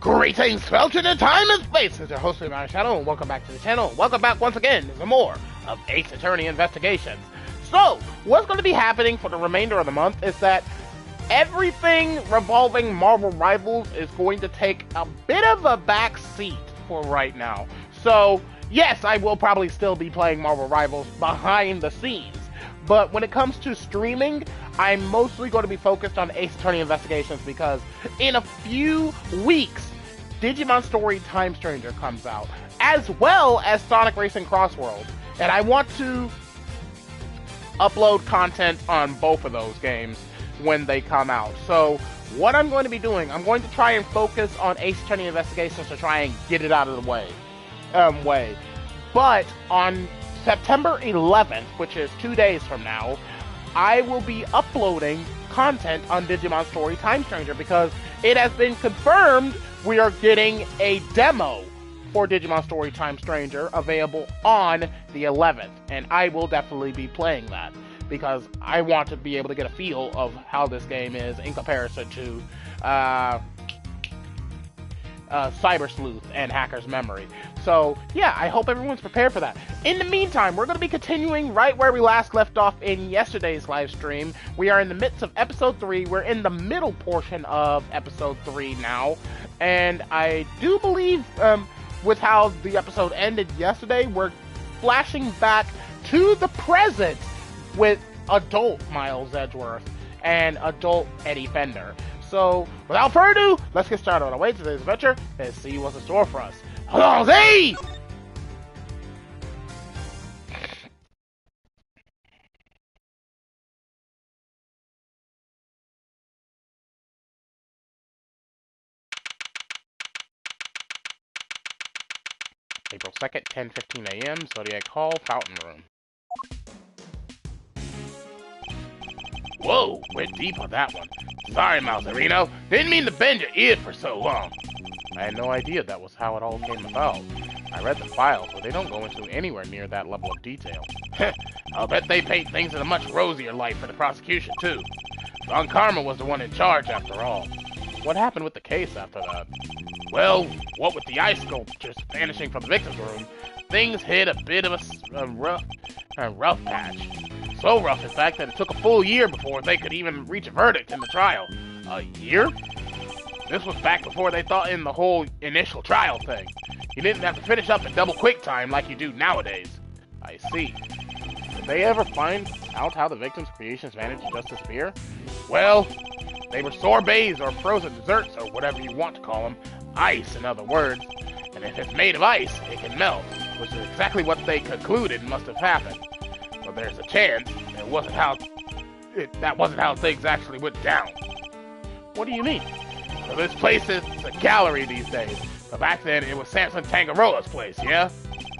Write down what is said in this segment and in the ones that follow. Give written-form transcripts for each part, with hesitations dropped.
Greetings, Felton, in time and space! It's your host, TheAmariaShadow, and welcome back to the channel. Welcome back once again to some more of Ace Attorney Investigations. So, what's going to be happening for the remainder of the month is that everything revolving Marvel Rivals is going to take a bit of a back seat for right now. So, yes, I will probably still be playing Marvel Rivals behind the scenes. But when it comes to streaming, I'm mostly going to be focused on Ace Attorney Investigations because in a few weeks, Digimon Story Time Stranger comes out, as well as Sonic Racing Crossworld. And I want to upload content on both of those games when they come out. So what I'm going to be doing, I'm going to try and focus on Ace Attorney Investigations to try and get it out of the way. But on September 11th, which is 2 days from now, I will be uploading content on Digimon Story Time Stranger because it has been confirmed we are getting a demo for Digimon Story Time Stranger available on the 11th, and I will definitely be playing that because I want to be able to get a feel of how this game is in comparison to Cyber Sleuth and Hacker's Memory. So, yeah, I hope everyone's prepared for that. In the meantime, we're going to be continuing right where we last left off in yesterday's live stream. We are in the midst of Episode 3. We're in the middle portion of Episode 3 now. And I do believe, with how the episode ended yesterday, we're flashing back to the present with adult Miles Edgeworth and adult Eddie Fender. So, without further ado, let's get started on our way to today's adventure and see what's in store for us. Hold on, Z! April 2nd, 10:15 a.m., Zodiac Hall, Fountain Room. Whoa, went deep on that one. Sorry, Mouserino. Didn't mean to bend your ear for so long. I had no idea that was how it all came about. I read the files, but they don't go into anywhere near that level of detail. I'll bet they paint things in a much rosier light for the prosecution, too. Don Karma was the one in charge, after all. What happened with the case after that? Well, what with the ice sculptures vanishing from the victim's room, things hit a bit of a rough patch. So rough, in fact, that it took a full year before they could even reach a verdict in the trial. A year? This was back before they thought in the whole initial trial thing. You didn't have to finish up in double quick time like you do nowadays. I see. Did they ever find out how the victim's creations managed to just disappear? Well, they were sorbets or frozen desserts or whatever you want to call them. Ice, in other words. And if it's made of ice, it can melt, which is exactly what they concluded must have happened. But there's a chance that wasn't how things actually went down. What do you mean? So this place is a gallery these days, but back then it was Samson Tangaroa's place, yeah?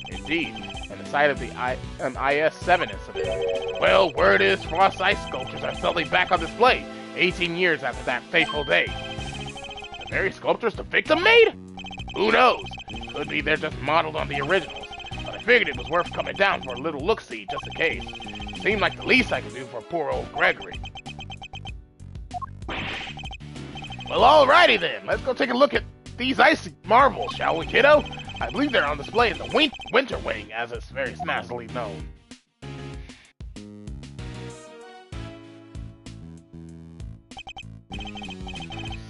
Indeed, and the site of the IS-7 incident. Well, word is Frost's ice sculptures are suddenly back on display, 18 years after that fateful day. The very sculptures the victim made? Who knows? Could be they're just modeled on the originals, but I figured it was worth coming down for a little look-see just in case. Seemed like the least I could do for poor old Gregory. Well, alrighty then. Let's go take a look at these ice marvels, shall we, kiddo? I believe they're on display in the Winter Wing, as it's very snazzily known.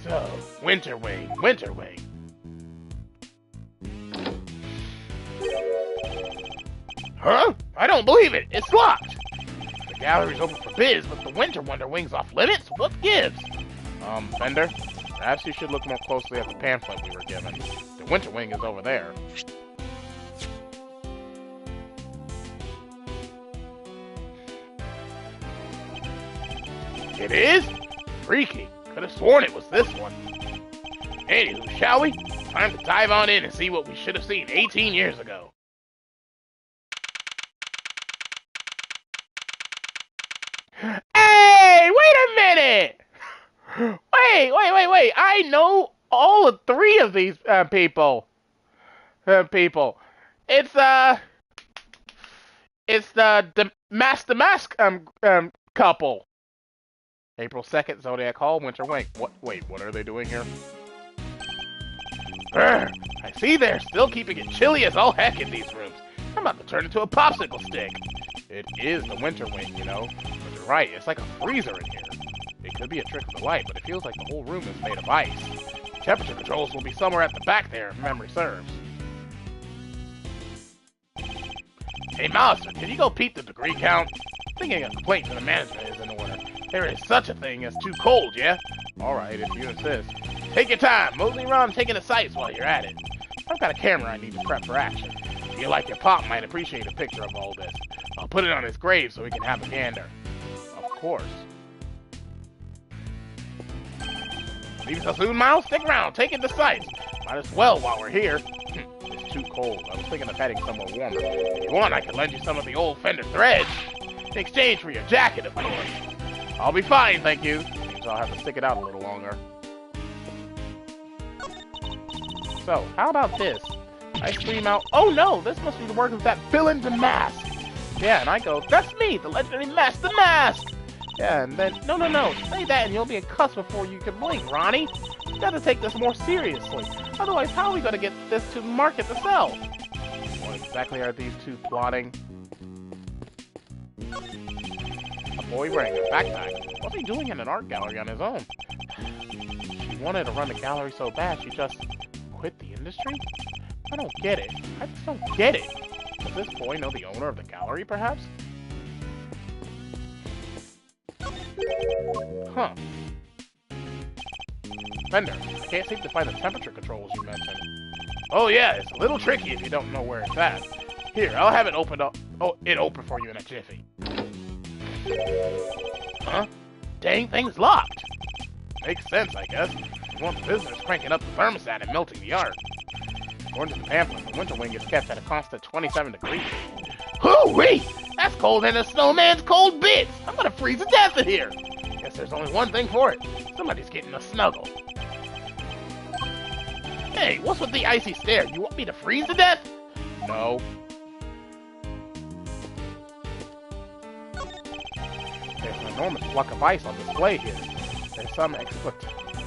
So, Winter Wing. Huh? I don't believe it. It's locked. The gallery's open for biz, but the Winter Wonder Wing's off limits? What gives? Fender, perhaps you should look more closely at the pamphlet we were given. The Winter Wing is over there. It is? Freaky. Could have sworn it was this one. Anywho, shall we? Time to dive on in and see what we should have seen 18 years ago. Hey, wait a minute! Wait. I know all of three of these people. It's the Mask couple. April 2nd, Zodiac Hall, Winter Wing. What are they doing here? Brr, I see they're still keeping it chilly as all heck in these rooms. I'm about to turn into a popsicle stick. It is the winter wing, you know. But you're right, it's like a freezer in here. It could be a trick of the light, but it feels like the whole room is made of ice. Temperature controls will be somewhere at the back there, if memory serves. Hey, Mouse, can you go peep the degree count? Thinking a complaint to the management is in order. There is such a thing as too cold, yeah? Alright, if you insist. Take your time. Mosey around taking the sights while you're at it. I've got a camera I need to prep for action. Feel like your pop might appreciate a picture of all this. I'll put it on his grave so he can have a gander. Of course. Leave so soon, Mouse? Stick around. Take in the sights. Might as well while we're here. It's too cold. I was thinking of heading somewhere warmer. If you want, I can lend you some of the old Fender threads. In exchange for your jacket, of course. I'll be fine, thank you. Means I'll have to stick it out a little longer. So, how about this? I scream out, oh no, this must be the work of that villain The Mask. Yeah, and I go, that's me, the legendary Mask, The Mask. Yeah, and then, no, say that and you'll be in cuffs before you can blink, Ronnie. You gotta take this more seriously. Otherwise, how are we gonna get this to market to sell? What exactly are these two plotting? A boy wearing a backpack. What's he doing in an art gallery on his own? She wanted to run the gallery so bad she just quit the industry? I don't get it. I just don't get it. Does this boy know the owner of the gallery, perhaps? Huh. Fender, I can't seem to find the temperature controls you mentioned. Oh yeah, it's a little tricky if you don't know where it's at. Here, I'll have it opened up. Oh, it opened for you in a jiffy. Huh? Dang thing's locked. Makes sense, I guess. You want the visitors cranking up the thermostat and melting the art. According to the pamphlet, the winter wing is kept at a constant 27 degrees. Hoo-wee! That's cold than a snowman's cold bits! I'm gonna freeze to death in here! Guess there's only one thing for it. Somebody's getting a snuggle. Hey, what's with the icy stare? You want me to freeze to death? No. There's an enormous block of ice on display here. There's some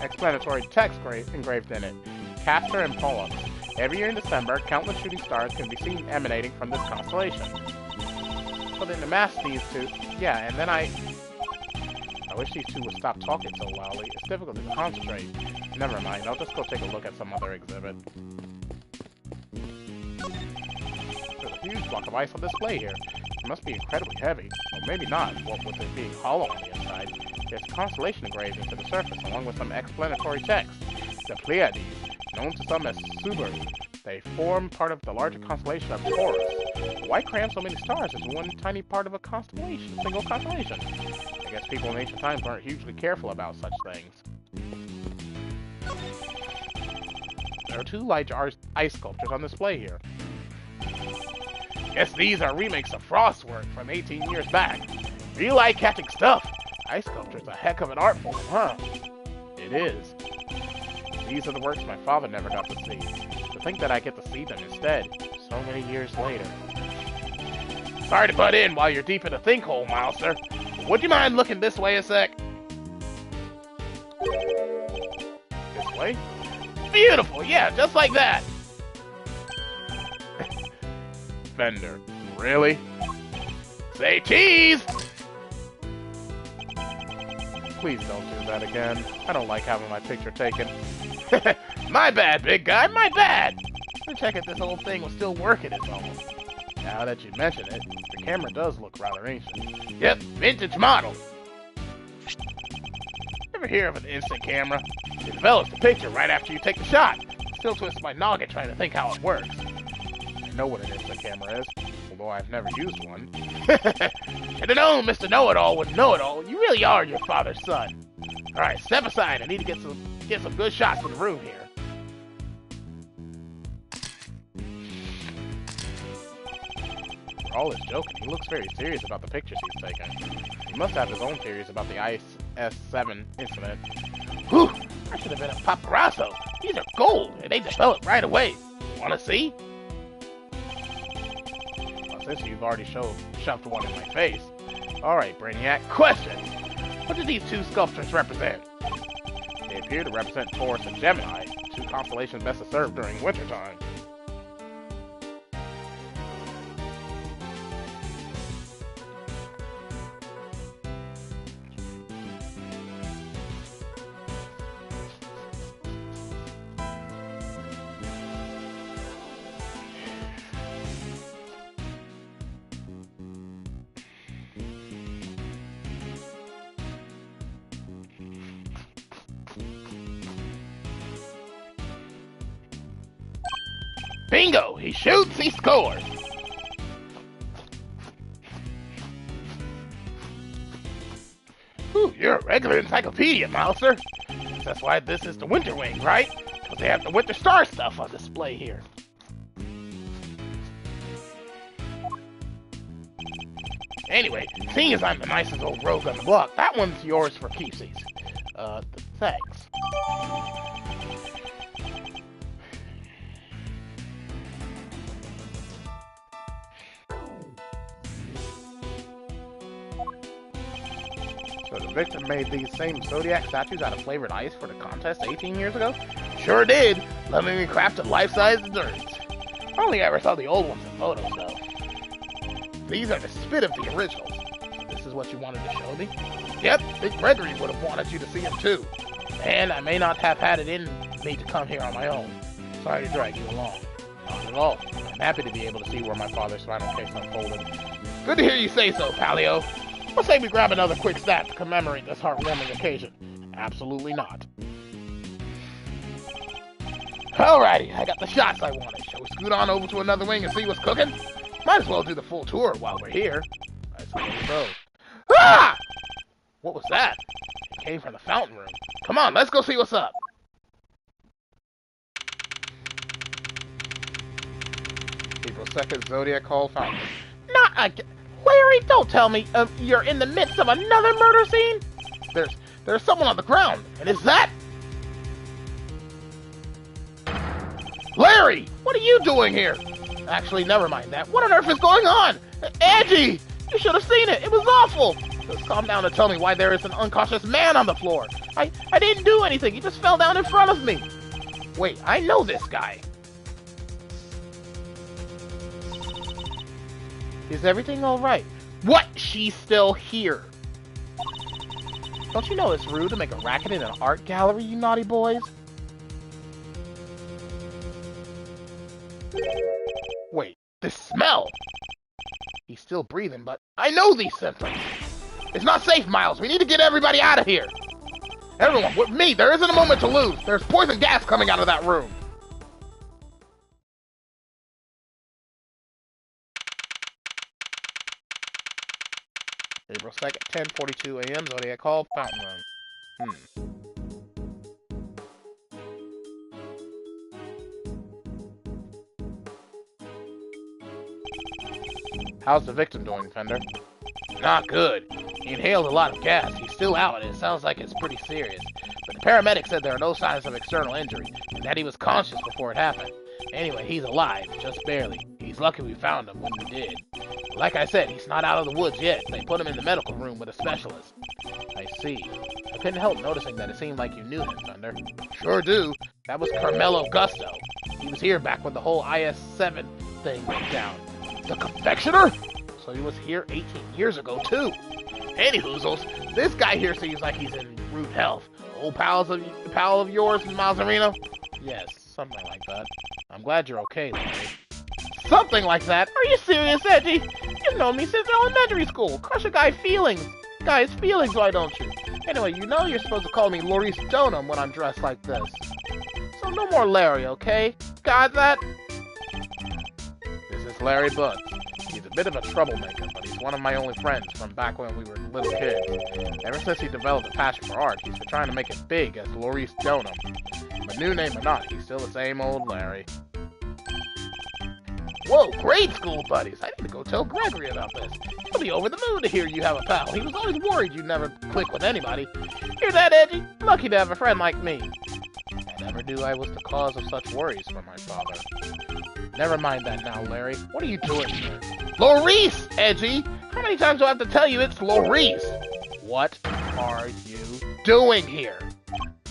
explanatory text engraved in it. Castor and Pollux. Every year in December, countless shooting stars can be seen emanating from this constellation. So then the mask these two... Yeah, and then I wish these two would stop talking so loudly. It's difficult to concentrate. Never mind, I'll just go take a look at some other exhibit. There's a huge block of ice on display here. It must be incredibly heavy. Or maybe not, what with it being hollow on the inside. There's a constellation engraved into the surface, along with some explanatory text. The Pleiades, known to some as Subaru. They form part of the larger constellation of Taurus. Why cram so many stars into one tiny part of a constellation, single constellation? I guess people in ancient times weren't hugely careful about such things. There are two large ice sculptures on display here. Guess these are remakes of Frostwork from 18 years back. Real eye-catching stuff. Ice sculpture's a heck of an art form, huh? It is. These are the works my father never got to see. To think that I get to see them instead, so many years later. Sorry to butt in while you're deep in a think hole, Mouser. Would you mind looking this way a sec? This way? Beautiful, yeah, just like that. Fender, really? Say cheese! Please don't do that again. I don't like having my picture taken. My bad, big guy, my bad! Let's check if this whole thing was still working its own. Now that you mention it, the camera does look rather ancient. Yep, vintage model. Ever hear of an instant camera? It develops the picture right after you take the shot. Still twist my noggin trying to think how it works. I know what an instant camera is, although I've never used one. Should've known Mr. Know-It-All would know it all. You really are your father's son. Alright, step aside. I need to get some good shots in the room here. For all his joking, he looks very serious about the pictures he's taking. He must have his own theories about the IS-7 incident. Whew! I should have been a paparazzo. These are gold, and they develop right away. Wanna see? Well, since you've already shoved one in my face. Alright, Brainiac, question! What do these two sculptures represent? They appear to represent Taurus and Gemini, two constellations best to serve during wintertime. Bingo! He shoots, he scores! Whew, you're a regular encyclopedia, Mouser. That's why this is the Winter Wing, right? Because they have the Winter Star stuff on display here. Anyway, seeing as I'm the nicest old rogue on the block, that one's yours for keepsies. Thanks. So the victim made these same Zodiac statues out of flavored ice for the contest 18 years ago? Sure did! Lovingly crafted life-size desserts. I only ever saw the old ones in photos, though. These are the spit of the originals. So this is what you wanted to show me? Yep, Big Gregory would have wanted you to see them too. And I may not have had it in me to come here on my own. Sorry to drag you along. Not at all. I'm happy to be able to see where my father's final case unfolded. Good to hear you say so, Palio. Let's say we grab another quick snap to commemorate this heartwarming occasion. Absolutely not. Alrighty, I got the shots I wanted. Shall we scoot on over to another wing and see what's cooking? Might as well do the full tour while we're here. I suppose so. Ah! What was that? It came from the fountain room. Come on, let's go see what's up. April 2nd, Zodiac Hall Fountain. Not again. Larry, don't tell me you're in the midst of another murder scene? There's someone on the ground, and is that... Larry, what are you doing here? Actually, never mind that. What on earth is going on? Angie, you should have seen it. It was awful. Just calm down and tell me why there is an unconscious man on the floor. I didn't do anything. He just fell down in front of me. Wait, I know this guy. Is everything all right? What? She's still here. Don't you know it's rude to make a racket in an art gallery, you naughty boys? Wait, this smell! He's still breathing, but I know these symptoms! It's not safe, Miles! We need to get everybody out of here! Everyone, with me! There isn't a moment to lose! There's poison gas coming out of that room! April 2nd, 10:42 a.m. Zodiac Hall, Fountain Room. How's the victim doing, Fender? Not good. He inhaled a lot of gas. He's still out, and it sounds like it's pretty serious. But the paramedic said there are no signs of external injury, and that he was conscious before it happened. Anyway, he's alive, just barely. He's lucky we found him when we did. Like I said, he's not out of the woods yet. They put him in the medical room with a specialist. I see. I couldn't help noticing that it seemed like you knew him, Thunder. Sure do. That was Carmelo Gusto. He was here back when the whole IS-7 thing went down. The confectioner? So he was here 18 years ago, too. Anyhoozles, this guy here seems like he's in rude health. Old pal of yours, Mazarino? Yes, something like that. I'm glad you're okay, Larry. Something like that? Are you serious, Edgy? You've known me since elementary school. Crush a guy's feelings, why don't you? Anyway, you know you're supposed to call me Maurice Donham when I'm dressed like this. So no more Larry, okay? Got that? This is Larry Butts. He's a bit of a troublemaker, but he's one of my only friends from back when we were little kids. Ever since he developed a passion for art, he's been trying to make it big as Maurice Donham. But new name or not, he's still the same old Larry. Whoa, grade school buddies! I need to go tell Gregory about this. He'll be over the moon to hear you have a pal. He was always worried you'd never click with anybody. Hear that, Edgy? Lucky to have a friend like me. I never knew I was the cause of such worries for my father. Never mind that now, Larry. What are you doing here? Maurice, Edgy! How many times do I have to tell you it's Maurice? What are you doing here?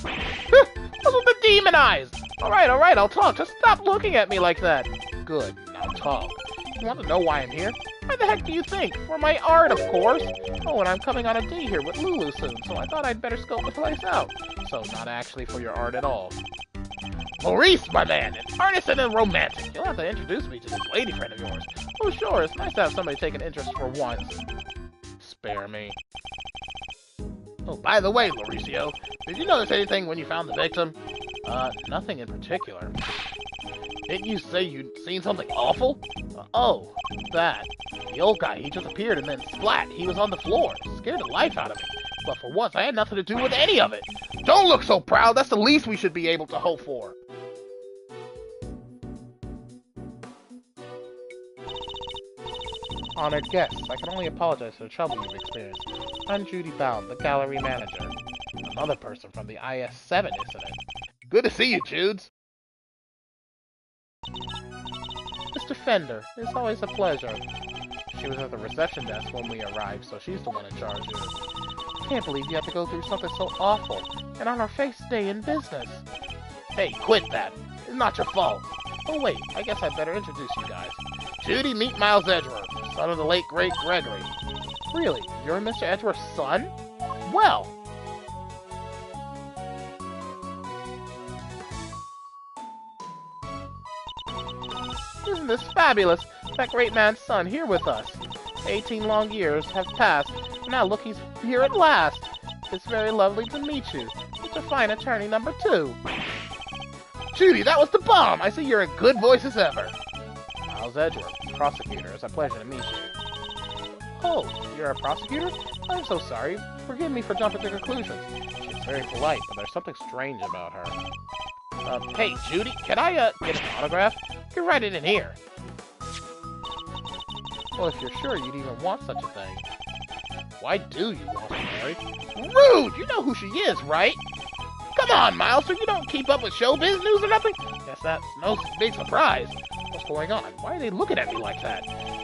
What's with the demon eyes? Alright, I'll talk. Just stop looking at me like that. Good, now talk. You want to know why I'm here? Why the heck do you think? For my art, of course. Oh, and I'm coming on a date here with Lulu soon, so I thought I'd better scope the place out. So, not actually for your art at all. Maurice, my man, an artist and a romantic. You'll have to introduce me to this lady friend of yours. Oh, sure, it's nice to have somebody take an interest for once. Spare me. Oh, by the way, Mauricio, did you notice anything when you found the victim? Nothing in particular. Didn't you say you'd seen something awful? Oh, that. The old guy, he just appeared and then splat, he was on the floor. Scared the life out of me. But for once, I had nothing to do with any of it. Don't look so proud, that's the least we should be able to hope for. Honored guests, I can only apologize for the trouble you've experienced. I'm Judy Bout, the gallery manager. Another person from the IS-7, isn't it? Good to see you, Judes. Mr. Fender, it's always a pleasure. She was at the reception desk when we arrived, so she's the one in charge here. I can't believe you have to go through something so awful, and on our first day in business. Hey, quit that. It's not your fault. Oh wait, I guess I'd better introduce you guys. Judy, meet Miles Edgeworth, son of the late great Gregory. Really? You're Mr. Edgeworth's son? Well! Isn't this fabulous? That great man's son here with us. 18 long years have passed, and now look, he's here at last. It's very lovely to meet you. Mr. Fine Attorney number 2. Judy, that was the bomb! I see you're in good voice as ever. Miles Edgeworth, prosecutor. It's a pleasure to meet you. Oh, you're a prosecutor? I'm so sorry. Forgive me for jumping to conclusions. She's very polite, but there's something strange about her. Hey, Judy, can I, get an autograph? You can write it in here. Well, if you're sure you'd even want such a thing. Why do you want to marry? Rude! You know who she is, right? Come on, Miles, so you don't keep up with showbiz news or nothing? Guess that's no big surprise. What's going on? Why are they looking at me like that?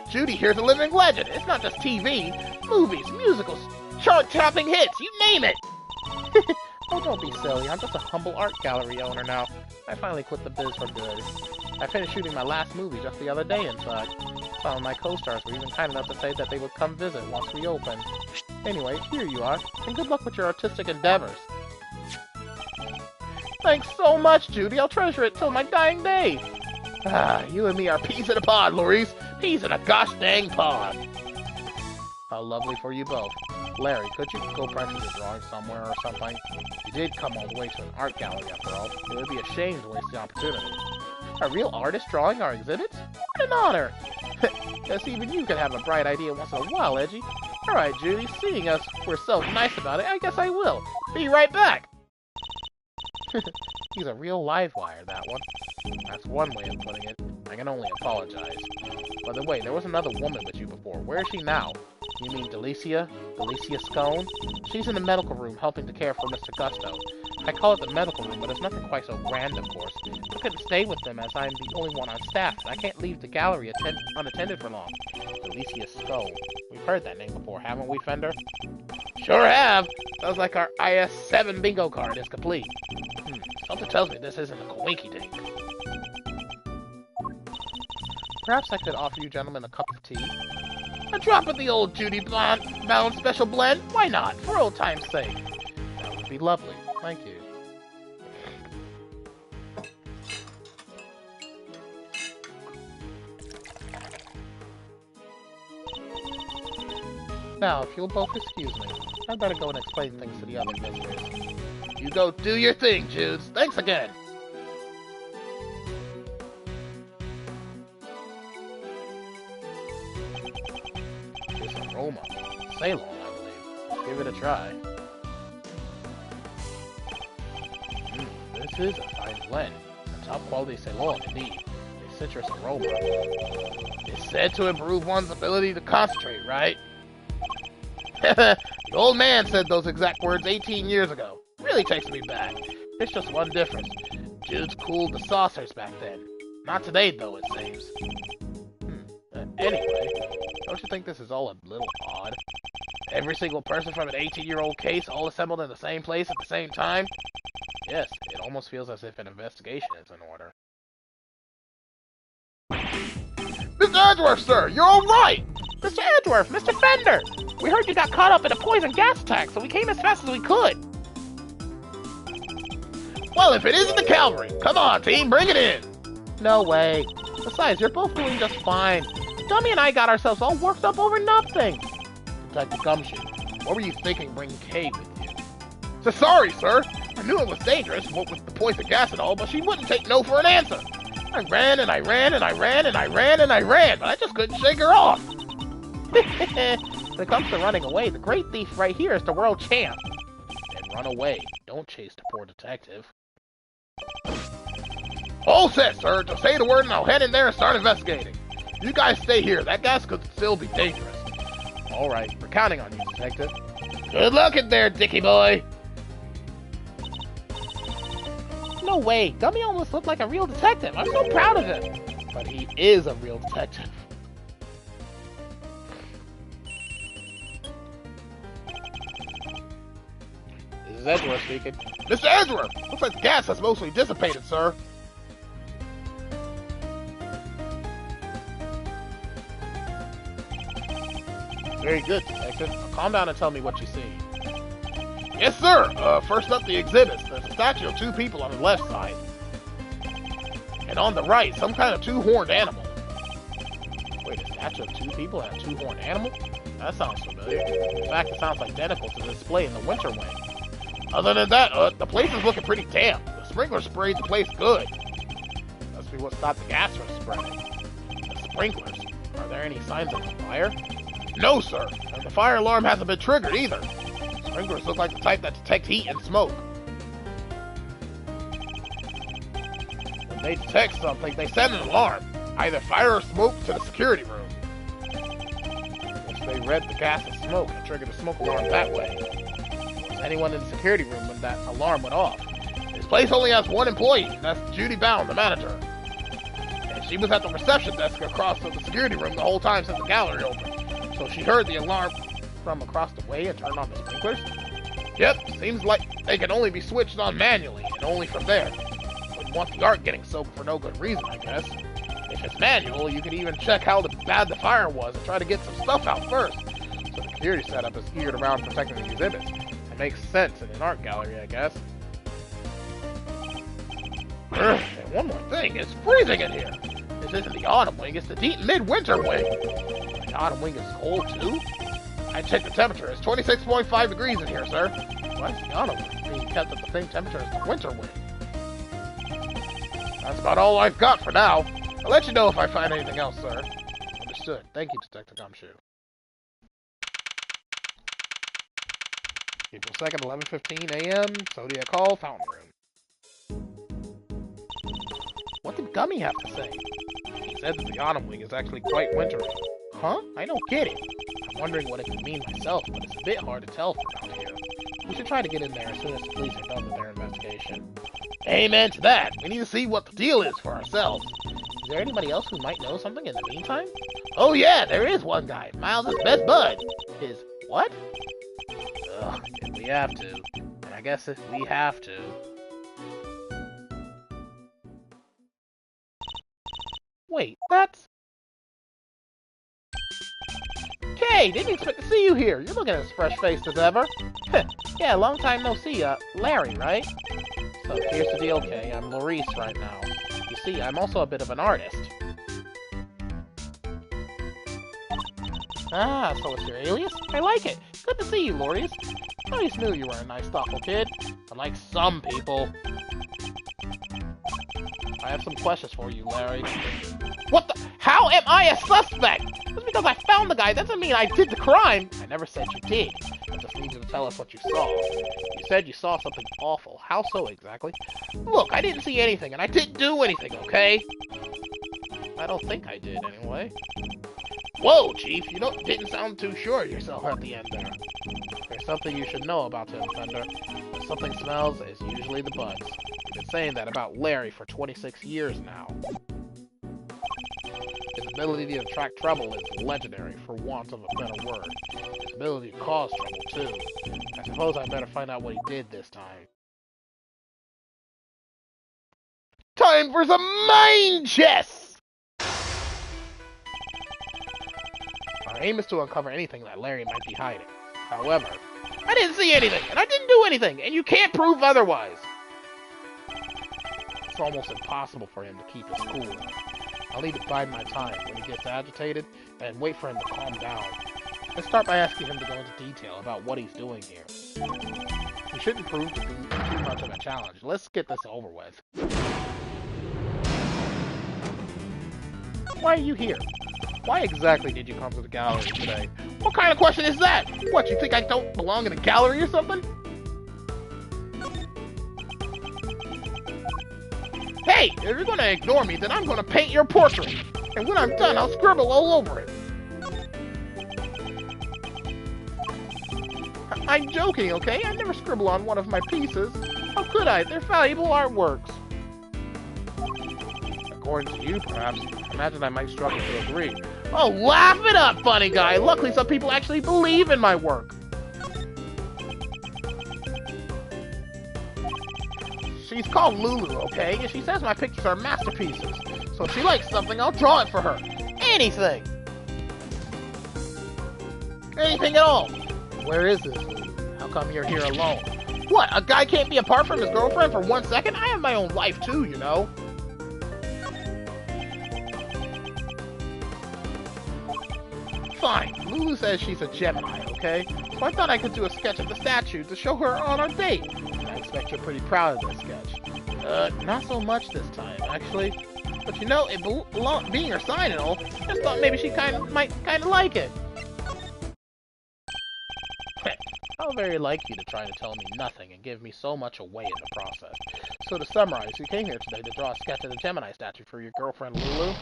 Judy here's a living legend. It's not just TV. Movies, musicals, chart-topping hits, you name it! Oh, don't be silly. I'm just a humble art gallery owner now. I finally quit the biz for good. I finished shooting my last movie just the other day, in fact. Some of my co-stars were even kind enough to say that they would come visit once we open. Anyway, here you are, and good luck with your artistic endeavors. Thanks so much, Judy. I'll treasure it till my dying day. Ah, you and me are peas in a pod, Maurice. Peas in a gosh dang pod. How lovely for you both. Larry, could you go practice your drawing somewhere or something? You did come all the way to an art gallery after all. It would be a shame to waste the opportunity. A real artist drawing our exhibits? What an honor! Guess even you can have a bright idea once in a while, Edgy. Alright, Judy, seeing us we're so nice about it, I guess I will. Be right back! He's a real live wire, that one. That's one way of putting it. I can only apologize. By the way, there was another woman with you before. Where is she now? You mean Delicia? Delicia Scone? She's in the medical room helping to care for Mr. Gusto. I call it the medical room, but it's nothing quite so grand, of course. I couldn't stay with them as I'm the only one on staff, and I can't leave the gallery unattended for long. Delicia Scone. We've heard that name before, haven't we, Fender? Sure have! Sounds like our IS-7 bingo card is complete. Something tells me this isn't a coinky-dink. Perhaps I could offer you gentlemen a cup of tea? A drop of the old Judy Bound special blend? Why not? For old time's sake. That would be lovely. Thank you. Now, if you'll both excuse me, I'd better go and explain things to the other visitors. You go do your thing, Judes. Thanks again. This aroma. Ceylon, I believe. Let's give it a try. This is a fine blend. A top quality Ceylon, indeed. A citrus aroma. It's said to improve one's ability to concentrate, right? The old man said those exact words 18 years ago. Really takes me back. There's just one difference. Jude's cooled the saucers back then. Not today, though, it seems. Anyway, don't you think this is all a little odd? Every single person from an 18-year-old case all assembled in the same place at the same time? Yes, it almost feels as if an investigation is in order. Mr. Edgeworth, sir, you're all right! Mr. Edgeworth, Mr. Fender! We heard you got caught up in a poison gas attack, so we came as fast as we could. Well, if it isn't the cavalry, come on, team, bring it in! No way. Besides, you're both doing just fine. Dummy and I got ourselves all worked up over nothing. Detective Gumshoe, what were you thinking bringing Kay with you? So sorry, sir. I knew it was dangerous, what with the poison gas and all, but she wouldn't take no for an answer. I ran and I ran and I ran and I ran and I ran, but I just couldn't shake her off. When it comes to running away, the great thief right here is the world champ. Then run away. Don't chase the poor detective. All set, sir. Just say the word and I'll head in there and start investigating. You guys stay here. That gas could still be dangerous. All right. We're counting on you, detective. Good luck in there, Dickie boy. No way. Dummy almost looked like a real detective. I'm so proud of him. But he is a real detective. This is Edgeworth speaking. Mr. Edgeworth! Looks like the gas has mostly dissipated, sir. Very good, detective. Now calm down and tell me what you see. Yes, sir. First up, the exhibits. There's a statue of two people on the left side. And on the right, some kind of two-horned animal. Wait, a statue of two people and a two-horned animal? That sounds familiar. In fact, it sounds identical to the display in the Winter Wing. Other than that, the place is looking pretty damp. The sprinkler sprayed the place good. Must be what stopped the gas from spreading. The sprinklers. Are there any signs of a fire? No, sir. And the fire alarm hasn't been triggered either. Sprinklers look like the type that detect heat and smoke. When they detect something, they send an alarm. Either fire or smoke to the security room. Once they read the gas and smoke and triggered the smoke alarm that way. Was anyone in the security room when that alarm went off? This place only has one employee, and that's Judy Bout, the manager. And she was at the reception desk across from the security room the whole time since the gallery opened. So she heard the alarm from across the way and turned on the sprinklers? Yep, seems like they can only be switched on manually, and only from there. Wouldn't want the art getting soaked for no good reason, I guess. If it's manual, you could even check how bad the fire was and try to get some stuff out first. So the security setup is geared around protecting the exhibits. It makes sense in an art gallery, I guess. And one more thing, it's freezing in here. This isn't the autumn wing, it's the deep midwinter wing. The autumn wing is cold, too? I checked the temperature. It's 26.5 degrees in here, sir. Why is the autumn wing being kept at the same temperature as the winter wing? That's about all I've got for now. I'll let you know if I find anything else, sir. Understood. Thank you, Detective Gumshoe. April 2nd, 11:15 a.m. Zodiac Hall, Fountain Room. What did Gummy have to say? He said that the autumn wing is actually quite wintry. Huh? I don't get it. I'm wondering what it could mean myself, but it's a bit hard to tell from out here. We should try to get in there as soon as the police are done with their investigation. Amen to that. We need to see what the deal is for ourselves. Is there anybody else who might know something in the meantime? Oh yeah, there is one guy. Miles' best bud. His what? Ugh, if we have to. And I guess if we have to. Wait, that's... Kay, didn't expect to see you here. You're looking as fresh-faced as ever. Yeah, long time no see. Larry, right? So here's the deal, Kay. I'm Maurice right now. You see, I'm also a bit of an artist. Ah, so it's your alias? I like it. Good to see you, Maurice. I always knew you were a nice, thoughtful kid. Unlike some people. I have some questions for you, Larry. What the? How am I a suspect? Just because I found the guy doesn't mean I did the crime. I never said you did. I just need you to tell us what you saw. You said you saw something awful. How so exactly? Look, I didn't see anything, and I didn't do anything, okay? I don't think I did, anyway. Whoa, Chief, you didn't sound too sure of yourself at the end there. There's something you should know about him, Fender. If something smells, it's usually the buds. You've been saying that about Larry for 26 years now. His ability to attract trouble is legendary, for want of a better word. His ability to cause trouble, too. I suppose I better find out what he did this time. Time for some mind chess! Our aim is to uncover anything that Larry might be hiding. However, I didn't see anything, and I didn't do anything, and you can't prove otherwise. It's almost impossible for him to keep his cool. I'll need to bide my time when he gets agitated, and wait for him to calm down. Let's start by asking him to go into detail about what he's doing here. He shouldn't prove to be too much of a challenge. Let's get this over with. Why are you here? Why exactly did you come to the gallery today? What kind of question is that? What, you think I don't belong in a gallery or something? Hey, if you're gonna ignore me, then I'm gonna paint your portrait. And when I'm done, I'll scribble all over it. I'm joking, okay? I never scribble on one of my pieces. How could I? They're valuable artworks. According to you, perhaps. Imagine I might struggle to agree. Oh, laugh it up, funny guy! Luckily, some people actually believe in my work. She's called Lulu, okay? And she says my pictures are masterpieces. So if she likes something, I'll draw it for her. Anything! Anything at all! Where is this, Lulu? How come you're here alone? What, a guy can't be apart from his girlfriend for 1 second? I have my own life too, you know? Fine, Lulu says she's a Gemini, okay? So I thought I could do a sketch of the statue to show her on our date. I expect you're pretty proud of this sketch. Not so much this time, actually. But you know, it being her sign and all, just thought maybe she might kind of like it. How very like you to try to tell me nothing and give me so much away in the process. So to summarize, you came here today to draw a sketch of the Gemini statue for your girlfriend, Lulu?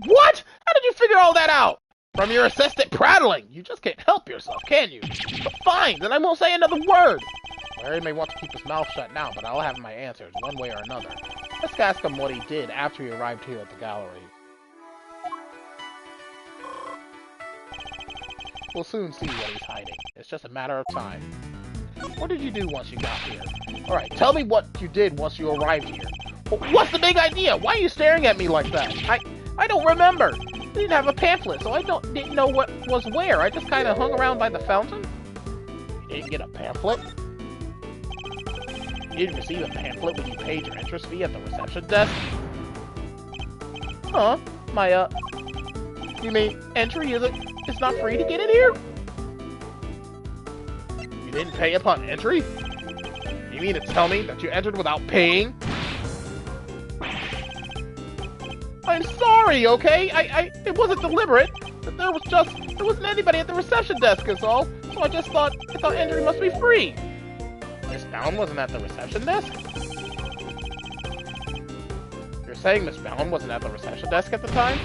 What? How did you figure all that out? From your assistant prattling. You just can't help yourself, can you? But fine, then I won't say another word. Larry may want to keep his mouth shut now, but I'll have my answers, one way or another. Let's ask him what he did after he arrived here at the gallery. We'll soon see what he's hiding. It's just a matter of time. What did you do once you got here? Alright, tell me what you did once you arrived here. What's the big idea? Why are you staring at me like that? I don't remember. I didn't have a pamphlet, so I didn't know what was where. I just kind of hung around by the fountain. You didn't get a pamphlet? You didn't receive a pamphlet when you paid your entrance fee at the reception desk? Huh? You mean entry it's not free to get in here? You didn't pay upon entry? You mean to tell me that you entered without paying? I'm sorry, okay? It wasn't deliberate. There wasn't anybody at the reception desk is all. So I thought entry must be free. Miss Bound wasn't at the reception desk? You're saying Miss Bound wasn't at the reception desk at the time?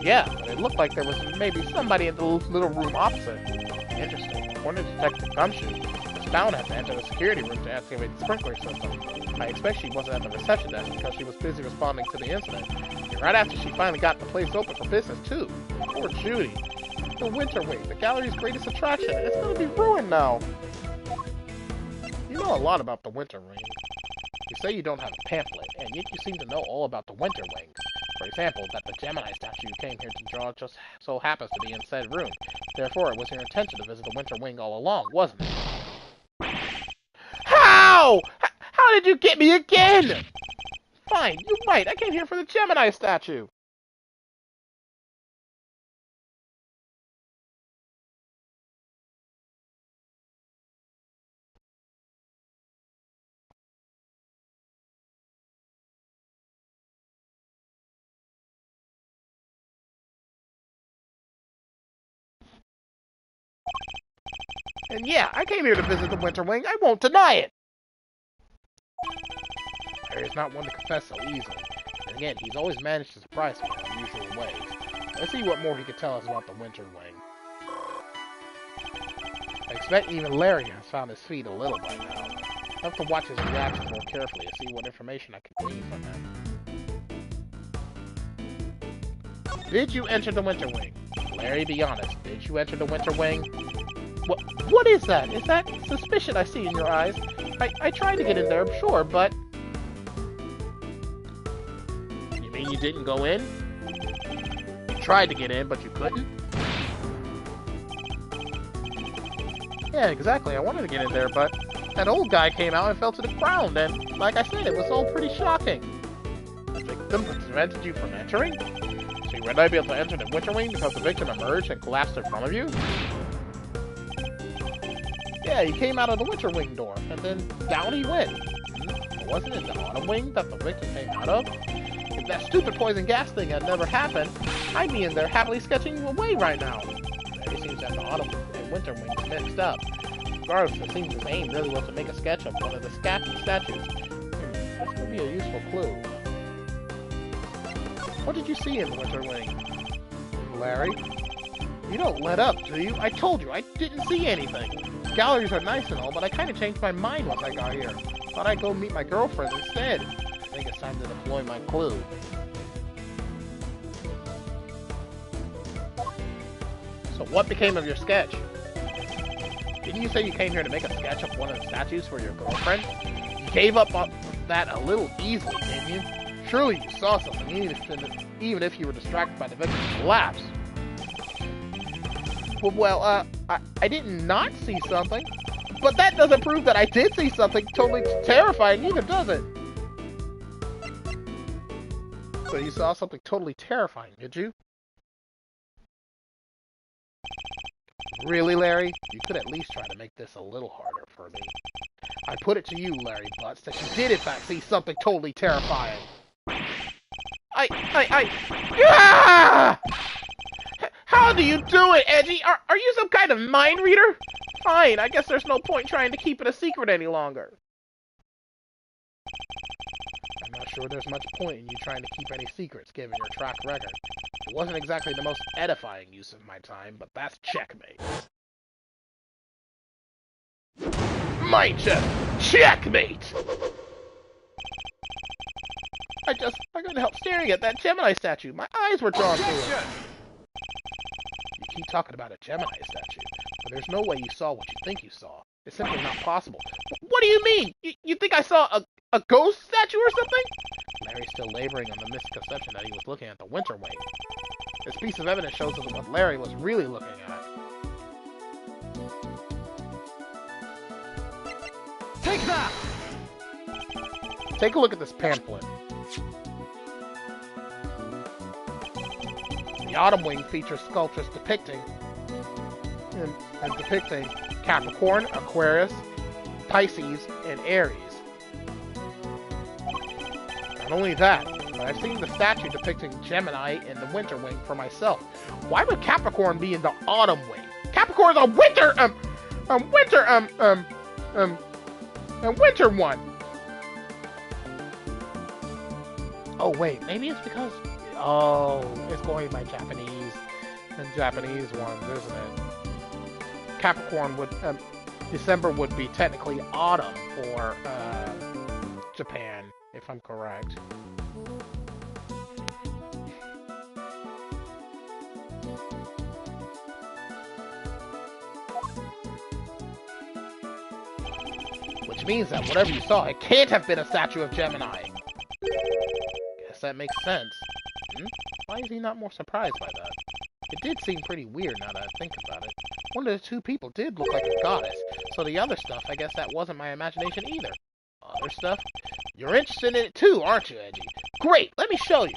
Yeah, but it looked like there was maybe somebody in the little room opposite. Interesting. According to Detective Gumshoe, Miss Bound had to enter the security room to activate the sprinkler system. I expect she wasn't at the reception desk because she was busy responding to the incident. And right after she finally got the place open for business, too. Poor Judy. The Winter Wing, the gallery's greatest attraction. It's gonna be ruined now. You know a lot about the Winter Wing. You say you don't have a pamphlet, and yet you seem to know all about the Winter Wing. For example, that the Gemini statue you came here to draw just so happens to be in said room. Therefore, it was your intention to visit the Winter Wing all along, wasn't it? How? How did you get me again? Fine, you're right. I came here for the Gemini statue. And yeah, I came here to visit the Winter Wing. I won't deny it. Harry's not one to confess so easily. And again, he's always managed to surprise me in unusual ways. Let's see what more he can tell us about the Winter Wing. I expect even Larry has found his feet a little by now. I'll have to watch his reactions more carefully to see what information I can glean from him. Did you enter the Winter Wing? Larry, be honest. Did you enter the Winter Wing? What is that? Is that suspicion I see in your eyes? I tried to get in there, sure, but... You mean you didn't go in? You tried to get in, but you couldn't? Yeah, exactly. I wanted to get in there, but that old guy came out and fell to the ground, and like I said, it was all pretty shocking. The victim prevented you from entering? So you were not able to enter the Winter Wing because the victim emerged and collapsed in front of you? Yeah, he came out of the Winter Wing door, and then down he went. Wasn't it the Autumn Wing that the victim came out of? If that stupid poison gas thing had never happened, I'd be in there happily sketching you away right now. It seems that the Autumn and Winter Wings mixed up. Regardless, it seems his aim really was to make a sketch of one of the statues. This could be a useful clue. What did you see in the Winter Wing? Larry? You don't let up, do you? I told you, I didn't see anything. Galleries are nice and all, but I kind of changed my mind once I got here. Thought I'd go meet my girlfriend instead. I think it's time to deploy my clue. So what became of your sketch? Didn't you say you came here to make a sketch of one of the statues for your girlfriend? You gave up on that a little easily, didn't you? Surely you saw something, even if you were distracted by the victim's collapse. Well, I did not see something. But that doesn't prove that I did see something totally terrifying either, does it? So you saw something totally terrifying, did you? Really, Larry? You could at least try to make this a little harder for me. I put it to you, Larry Butts, that you did in fact see something totally terrifying. Ah! How do you do it, Edgy? Are you some kind of mind reader? Fine, I guess there's no point trying to keep it a secret any longer. I'm not sure there's much point in you trying to keep any secrets, given your track record. It wasn't exactly the most edifying use of my time, but that's checkmate. Mind check! Checkmate! I couldn't help staring at that Gemini statue. My eyes were drawn to it. You keep talking about a Gemini statue, but there's no way you saw what you think you saw. It's simply not possible. What do you mean? You think I saw a ghost statue or something? Larry's still laboring on the misconception that he was looking at the Winter Wing. This piece of evidence shows us what Larry was really looking at. Take that! Take a look at this pamphlet. The Autumn Wing features sculptures depicting Capricorn, Aquarius, Pisces, and Aries. Not only that, but I've seen the statue depicting Gemini in the Winter Wing for myself. Why would Capricorn be in the Autumn Wing? Capricorn's a winter one. Oh wait, maybe it's because it's going by Japanese ones, isn't it? Capricorn would December would be technically autumn for Japan, if I'm correct. Which means that whatever you saw, it can't have been a statue of Gemini. Guess that makes sense. Why is he not more surprised by that? It did seem pretty weird now that I think about it. One of the two people did look like a goddess, so the other stuff, I guess that wasn't my imagination either. Other stuff? You're interested in it too, aren't you, Edgy? Great, let me show you.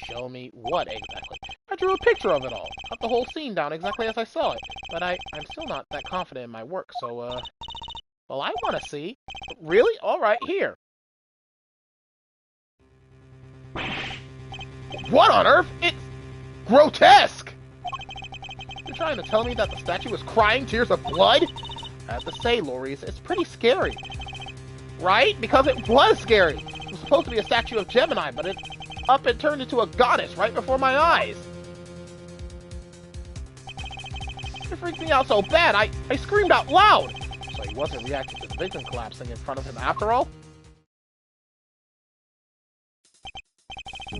Show me what exactly? I drew a picture of it all. Cut the whole scene down exactly as I saw it. But I'm still not that confident in my work, so, well, I want to see. Really? Alright, here. What on earth? It's grotesque! You're trying to tell me that the statue was crying tears of blood? I have to say, Loris, it's pretty scary. Right? Because it was scary. It was supposed to be a statue of Gemini, but it turned into a goddess right before my eyes. It freaked me out so bad, I screamed out loud. So he wasn't reacting to the victim collapsing in front of him after all?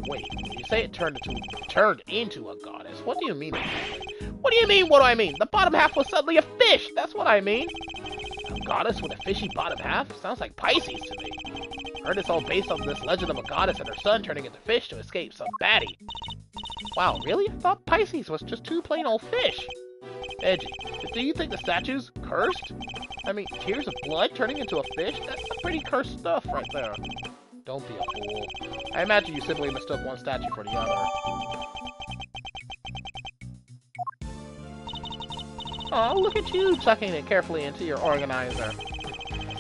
Wait, you say it turned into a goddess. What do you mean exactly? What do you mean, what do I mean? The bottom half was suddenly a fish, that's what I mean. A goddess with a fishy bottom half? Sounds like Pisces to me. Heard it's all based on this legend of a goddess and her son turning into fish to escape some baddie. Wow, really? I thought Pisces was just two plain old fish. Edgy, do you think the statue's cursed? I mean, tears of blood turning into a fish? That's some pretty cursed stuff right there. Don't be a fool. I imagine you simply mistook one statue for the other. Oh, look at you tucking it carefully into your organizer.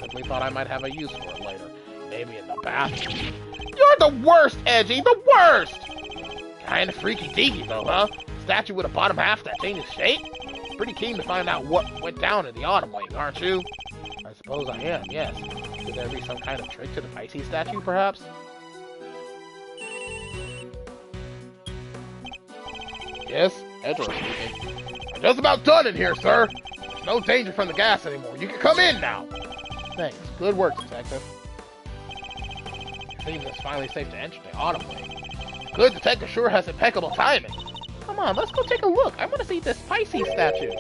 Simply thought I might have a use for it later. Maybe in the bathroom. You're the worst, Edgy! The worst! Kinda freaky-deaky, though, huh? Statue with a bottom half that changes shape? Pretty keen to find out what went down in the autumn wing, aren't you? I suppose I am, yes. Could there be some kind of trick to the Pisces statue, perhaps? Yes, Edward speaking. We're just about done in here, sir. There's no danger from the gas anymore. You can come in now. Thanks. Good work, Detective. It seems it's finally safe to enter the autumn wing. Good detective sure has impeccable timing. Come on, let's go take a look. I want to see this Pisces statue.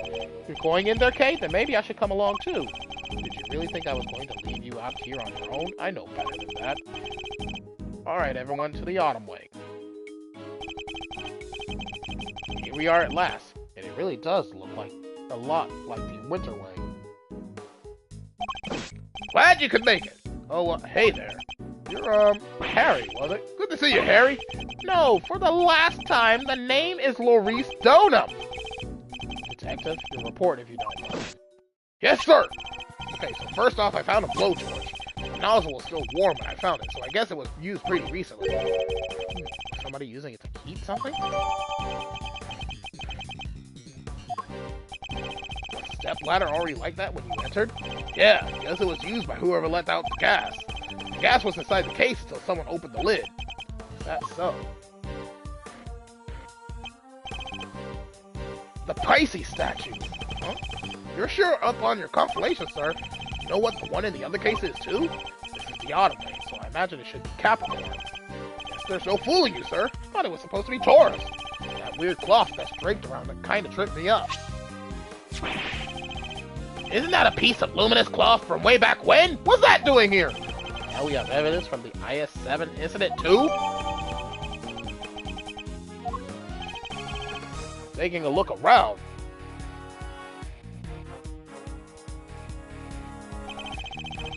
You're going in there, Kate? Then maybe I should come along too. Did you really think I was going to leave you out here on your own? I know better than that. Alright, everyone, to the autumn wing. Here we are at last. And it really does look like a lot like the winter wing. Glad you could make it. Oh, hey there. You're, Harry, was it? Good to see you, Harry. No, for the last time, the name is Maurice Donham. Detective, your report if you don't mind. Yes, sir. Okay, so first off, I found a blowtorch. The nozzle was still warm when I found it, so I guess it was used pretty recently. Somebody using it to heat something? Was the step ladder already like that when you entered? Yeah, I guess it was used by whoever let out the gas. The gas was inside the case until someone opened the lid. That's so. The Pisces statue. Huh? You're sure up on your constellation, sir. You know what the one in the other case is, too? This is the autumn wing, so I imagine it should be Capricorn. Guess there's no fooling you, sir. I thought it was supposed to be Taurus. That weird cloth that's draped around it kind of tripped me up. Isn't that a piece of luminous cloth from way back when? What's that doing here? Now we have evidence from the IS-7 incident, too? Taking a look around.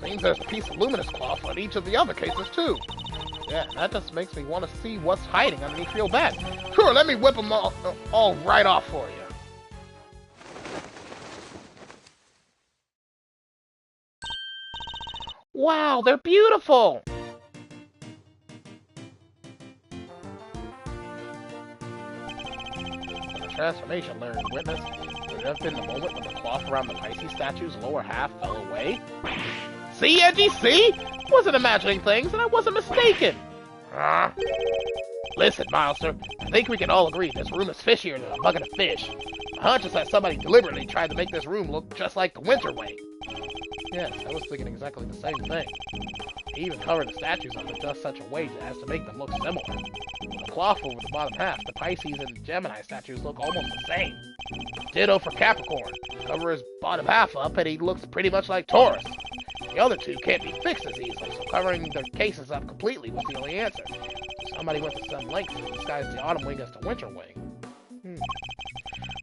Seems there's a piece of luminous cloth on each of the other cases, too. Yeah, that just makes me want to see what's hiding underneath your bed. Sure, let me whip them all right off for you. Wow, they're beautiful! For the transformation Larry witnessed, would it have been the moment when the cloth around the Pisces statue's lower half fell away? See, Edgy, see? I wasn't imagining things, and I wasn't mistaken! Listen, Milester, I think we can all agree this room is fishier than a bucket of fish. My hunch is that somebody deliberately tried to make this room look just like the winter wing. Yes, I was thinking exactly the same thing. They even covered the statues up in just such a way as to make them look similar. With the cloth over the bottom half, the Pisces and Gemini statues look almost the same. Ditto for Capricorn. Cover his bottom half up and he looks pretty much like Taurus. The other two can't be fixed as easily, so covering their cases up completely was the only answer. Somebody went to some lengths to disguise the autumn wing as the winter wing.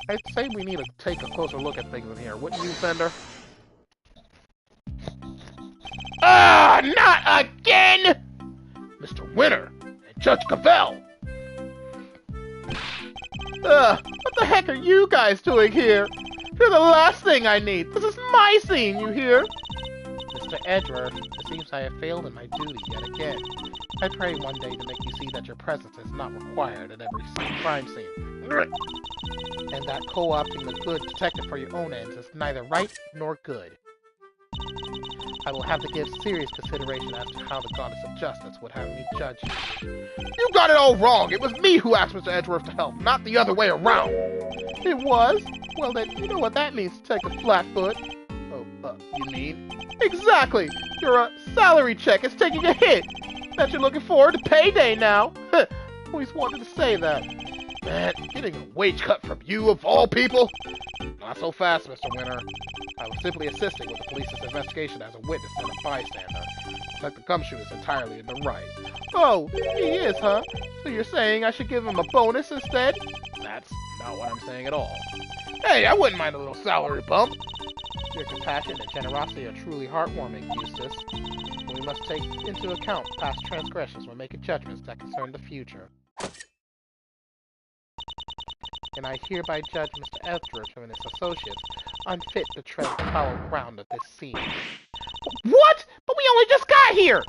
I'd say we need to take a closer look at things in here, wouldn't you, Fender? Ah, not again! Mr. Winter and Judge Cavell! What the heck are you guys doing here? You're the last thing I need. This is my scene, you hear? Mr. Edward, it seems I have failed in my duty yet again. I pray one day to make you see that your presence is not required at every crime scene. And that co-opting the good detective for your own ends is neither right nor good. I will have to give serious consideration as to how the goddess of justice would have me judge. You got it all wrong! It was me who asked Mr. Edgeworth to help, not the other way around! It was? Well then, you know what that means, Detective Flatfoot. Oh, you mean? Exactly! Your, salary check is taking a hit! Bet you're looking forward to payday now! Always wanted to say that. Man, getting a wage cut from you of all people? Not so fast, Mr. Winter. I was simply assisting with the police's investigation as a witness and a bystander. Detective Gumshoe is entirely in the right. Oh, he is, huh? So you're saying I should give him a bonus instead? That's not what I'm saying at all. Hey, I wouldn't mind a little salary bump. Your compassion and generosity are truly heartwarming, Eustace. We must take into account past transgressions when making judgments that concern the future. And I hereby judge Mr. Etheridge and his associates unfit to tread the foul ground of this scene. What? But we only just got here!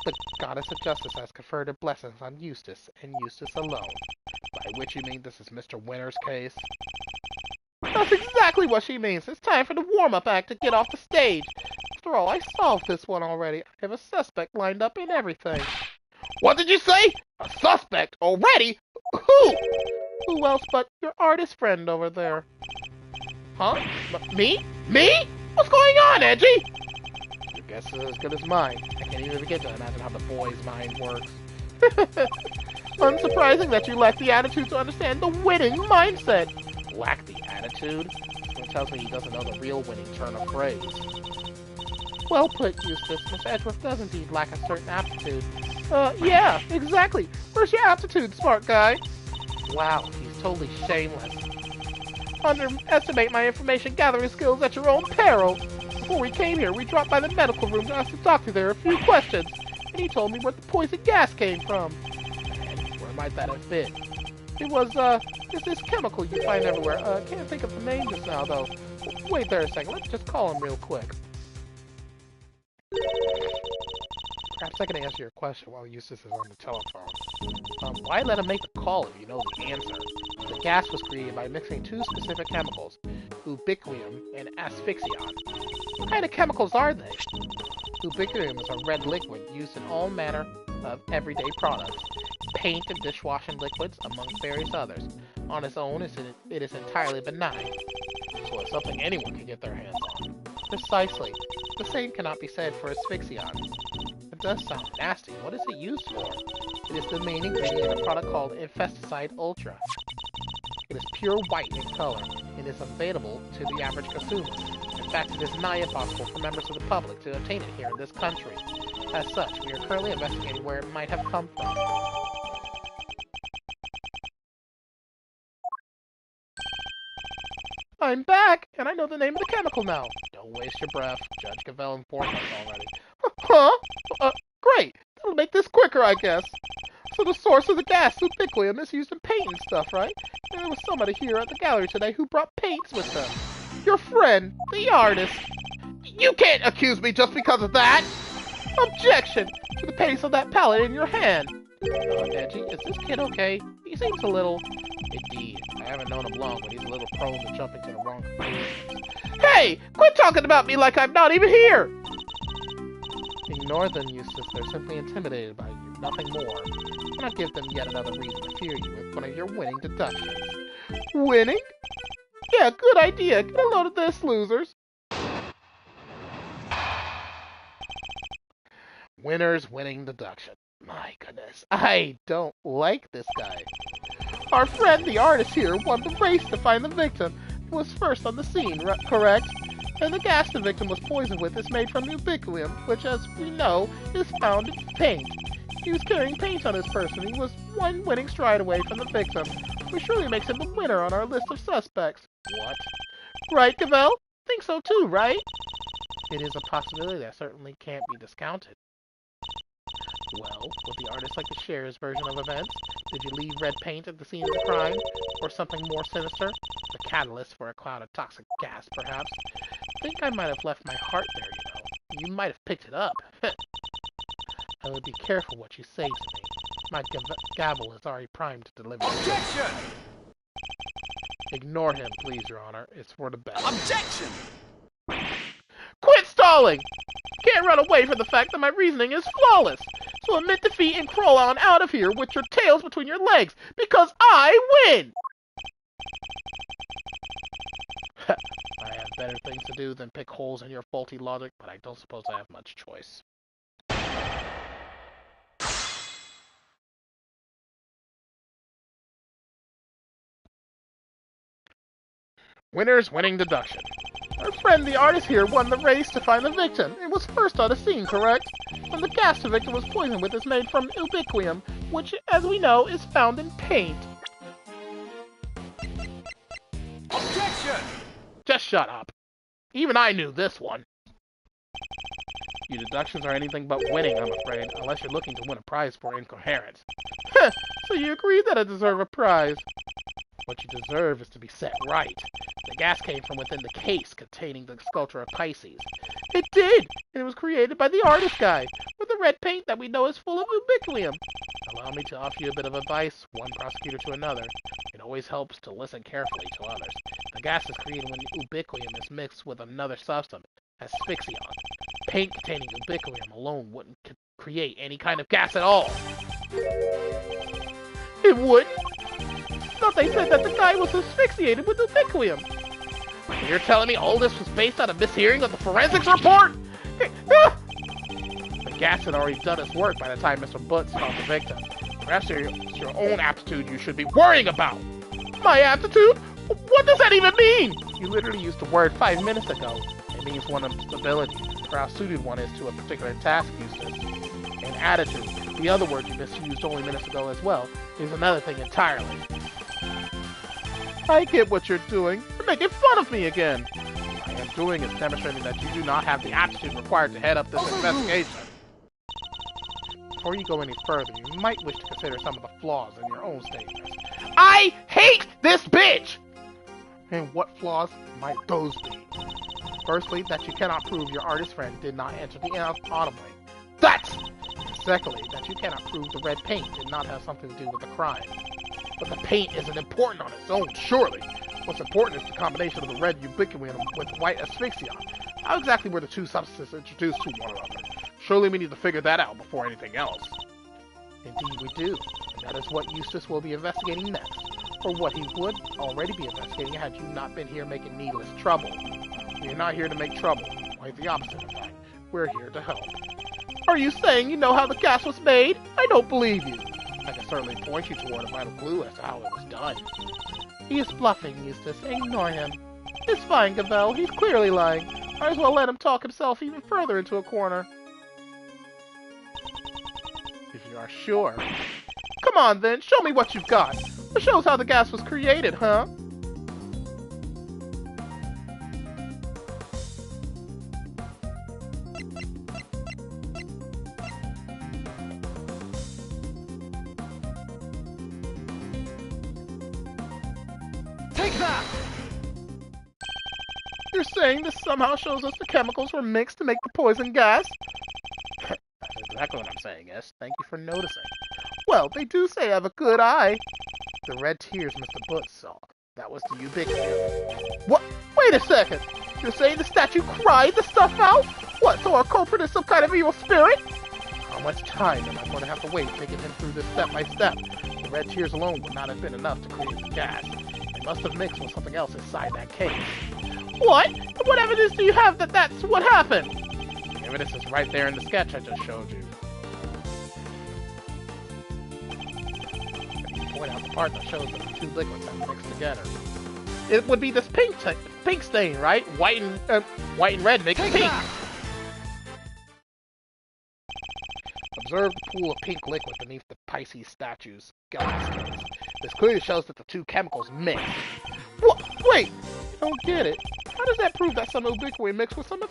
The goddess of justice has conferred her blessings on Eustace, and Eustace alone. By which you mean this is Mr. Winter's case? That's exactly what she means. It's time for the warm-up act to get off the stage. After all, I solved this one already. I have a suspect lined up and everything. What did you say? A suspect? Already? Who? Who else but your artist friend over there? Huh? Me? Me? What's going on, Edgy? Your guess is as good as mine. I can't even begin to imagine how the boy's mind works. Unsurprising that you lack the attitude to understand the winning mindset. Lack the attitude? Someone tells me he doesn't know the real winning turn of phrase. Well put, Eustace. Miss Edgeworth does indeed lack a certain aptitude. Yeah, exactly. Where's your aptitude, smart guy? Wow, he's totally shameless. Underestimate my information gathering skills at your own peril. Before we came here, we dropped by the medical room to ask the doctor there a few questions, and he told me where the poison gas came from. And where might that have been? It was, it's this chemical you find everywhere. Can't think of the name just now, though. Wait there a second, let's just call him real quick. Perhaps I can answer your question while Eustace is on the telephone. Why let him make the call if you know the answer? The gas was created by mixing two specific chemicals, ubiquitum and asphyxion. What kind of chemicals are they? Ubiquitum is a red liquid used in all manner of everyday products, paint and dishwashing liquids, among various others. On its own, it is entirely benign, so it's something anyone can get their hands on. Precisely. The same cannot be said for asphyxion. It does sound nasty. What is it used for? It is the main ingredient in a product called Infesticide Ultra. It is pure white in color and is available to the average consumer. In fact, it is nigh impossible for members of the public to obtain it here in this country. As such, we are currently investigating where it might have come from. I'm back, and I know the name of the chemical now. Don't waste your breath. Judge Cavell informed us already. Huh? Great. That'll make this quicker, I guess. So the source of the gas, ubiquitum, is used in paint and stuff, right? And there was somebody here at the gallery today who brought paints with them. Your friend, the artist. You can't accuse me just because of that! Objection to the paints on that palette in your hand. Edgy, is this kid okay? He seems a little... Indeed, I haven't known him long, but he's a little prone to jumping to the wrong conclusions. Hey! Quit talking about me like I'm not even here! Ignore them, Eustace. They're simply intimidated by you, nothing more. Do not give them yet another reason to fear you with one of your winning deductions. Winning? Yeah, good idea. Get a load of this, losers. Winner's winning deduction. My goodness, I don't like this guy. Our friend, the artist here, won the race to find the victim. He was first on the scene, correct? And the gas the victim was poisoned with is made from ubiquitum, which, as we know, is found in paint. He was carrying paint on his person. He was one winning stride away from the victim, which surely makes him the winner on our list of suspects. What? Right, Cavell? Think so too, right? It is a possibility that certainly can't be discounted. Well, would the artist like to share his version of events? Did you leave red paint at the scene of the crime? Or something more sinister? The catalyst for a cloud of toxic gas, perhaps? I think I might have left my heart there, you know. You might have picked it up. I would be careful what you say to me. My gavel is already primed to deliver. Objection! Ignore him, please, Your Honor. It's for the best. Objection! Quit stalling! Can't run away from the fact that my reasoning is flawless. So admit defeat and crawl on out of here with your tails between your legs, because I win! I have better things to do than pick holes in your faulty logic, but I don't suppose I have much choice. Winner's winning deduction. Our friend the artist here won the race to find the victim. It was first on the scene, correct? And the gas the victim was poisoned with is made from ubiquium, which, as we know, is found in paint. Objection! Just shut up. Even I knew this one. Your deductions are anything but winning, I'm afraid, unless you're looking to win a prize for incoherence. Heh, so you agree that I deserve a prize? What you deserve is to be set right. The gas came from within the case containing the sculpture of Pisces. It did, and it was created by the artist guy, with the red paint that we know is full of ubiquium. Allow me to offer you a bit of advice, one prosecutor to another. It always helps to listen carefully to others. The gas is created when ubiquium is mixed with another substance, asphyxion. Paint containing ubiquium alone wouldn't create any kind of gas at all. It would? I thought they said that the guy was asphyxiated with ubiquium. You're telling me all this was based on a mishearing of the forensics report? The gas had already done its work by the time Mr. Bout found the victim. Perhaps it's your own aptitude you should be worrying about. My aptitude? What does that even mean? You literally used the word 5 minutes ago. It means one of ability, or how suited one is to a particular task, Eustace. And attitude, the other word you misused only minutes ago as well, is another thing entirely. I get what you're doing. You're making fun of me again. What I am doing is demonstrating that you do not have the aptitude required to head up this investigation. Before you go any further, you might wish to consider some of the flaws in your own statements. I hate this bitch! And what flaws might those be? Firstly, that you cannot prove your artist friend did not enter the audibly. That's! Secondly, that you cannot prove the red paint did not have something to do with the crime. But the paint isn't important on its own, surely. What's important is the combination of the red ubiquium with white asphyxion. How exactly were the two substances introduced to one another? Surely we need to figure that out before anything else. Indeed we do. And that is what Eustace will be investigating next. Or what he would already be investigating had you not been here making needless trouble. We're not here to make trouble. Quite the opposite, in fact. We're here to help. Are you saying you know how the gas was made? I don't believe you. I can certainly point you toward a vital clue as to how it was done. He is bluffing, Eustace. Ignore him. It's fine, Gavel. He's clearly lying. Might as well let him talk himself even further into a corner. If you are sure. Come on, then. Show me what you've got. It shows how the gas was created, huh? Take that! You're saying this somehow shows us the chemicals were mixed to make the poison gas? That's exactly what I'm saying, yes. Thank you for noticing. Well, they do say I have a good eye. The red tears Mr. Bout saw. That was the ubiquium. What? Wait a second! You're saying the statue cried the stuff out? What, so our culprit is some kind of evil spirit? How much time am I going to have to wait taking him through this step by step? The red tears alone would not have been enough to create the gas. It must have mixed with something else inside that case. What? What evidence do you have that that's what happened? The evidence is right there in the sketch I just showed you. Point out the part that shows that the two liquids have mixed together. It would be this pink stain, right? White and red makes pink. Observe the pool of pink liquid beneath the Pisces statue's skeleton. This clearly shows that the two chemicals mix. What? Wait! I don't get it. How does that prove that some ubiquium mixed with some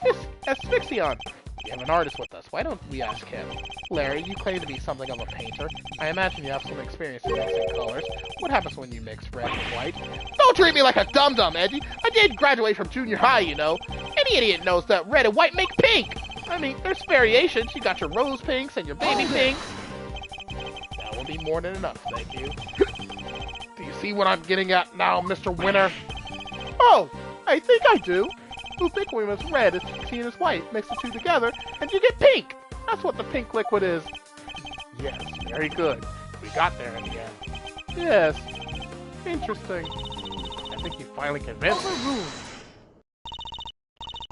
asphyxion? We have an artist with us. Why don't we ask him? Larry, you claim to be something of a painter. I imagine you have some experience in mixing colors. What happens when you mix red with white? Don't treat me like a dum-dum, Edgy. I did graduate from junior high, you know. Any idiot knows that red and white make pink. I mean, there's variations. You got your rose pinks and your baby pinks. That will be more than enough, thank you. Do you see what I'm getting at now, Mr. Winner? Oh, I think I do. Ubiquium is red, asphyxion is white. Mix the two together, and you get pink. That's what the pink liquid is. Yes, very good. We got there in the end. Yes. Interesting. I think you finally convinced me.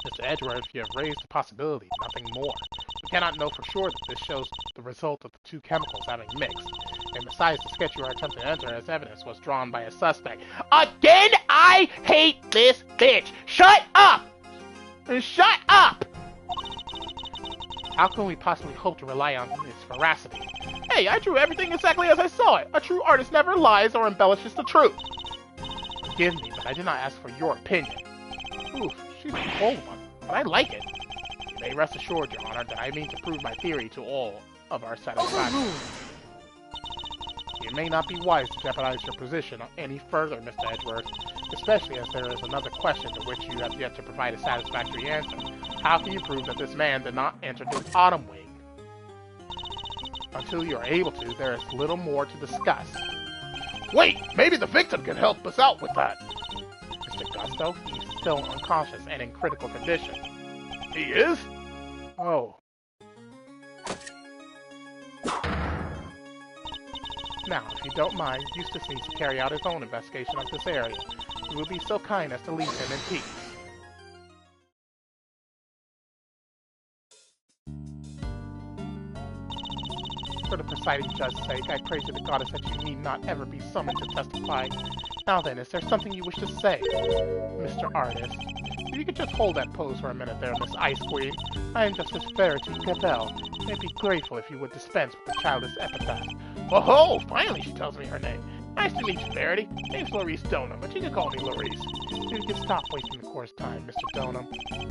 Mr. Edgeworth, you have raised the possibility, nothing more. We cannot know for sure that this shows the result of the two chemicals having mixed. And besides, the sketch you are attempting to enter as evidence was drawn by a suspect. Again, I hate this bitch! Shut up! Shut up! How can we possibly hope to rely on his veracity? Hey, I drew everything exactly as I saw it. A true artist never lies or embellishes the truth. Forgive me, but I did not ask for your opinion. Oof, she's a cold one, but I like it. You may rest assured, Your Honor, that I mean to prove my theory to all of our satisfaction. It may not be wise to jeopardize your position any further, Mr. Edgeworth, especially as there is another question to which you have yet to provide a satisfactory answer. How can you prove that this man did not enter the Autumn Wing? Until you are able to, there is little more to discuss. Wait, maybe the victim can help us out with that. Mr. Gusto, he's still unconscious and in critical condition. He is? Oh. Now, if you don't mind, Eustace needs to carry out his own investigation of this area. You will be so kind as to leave him in peace. For the presiding judge's sake, I pray to the goddess that you need not ever be summoned to testify. Now then, is there something you wish to say, Mr. Artist? If you could just hold that pose for a minute there, Miss Ice Queen. I am Justice Verity Gabelle. I'd be grateful if you would dispense with the childish epithet. Oh, finally she tells me her name. Nice to meet you, Verity. Name's Laurice Donham, but you can call me Laurice. You can stop wasting the course time, Mr. Donham.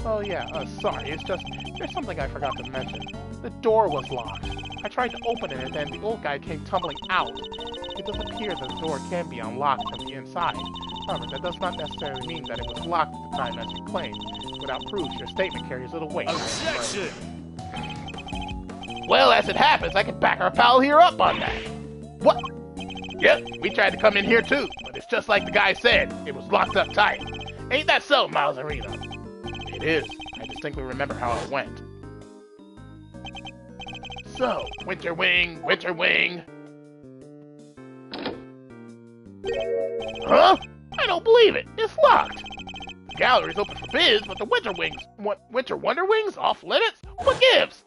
Oh yeah, sorry, it's just, there's something I forgot to mention. The door was locked. I tried to open it and then the old guy came tumbling out. It does appear that the door can be unlocked from the inside. However, that does not necessarily mean that it was locked at the time as you claimed. Without proof, your statement carries little weight. Objection! Well, as it happens, I can back our pal here up on that. What? Yep, we tried to come in here too, but it's just like the guy said. It was locked up tight. Ain't that so, Mother-Noroi? It is. I distinctly remember how it went. So, Winter Wing, Winter Wing. Huh? I don't believe it. It's locked. The gallery's open for biz, but the Winter Wings, Winter Wonder Wings off limits? What gives?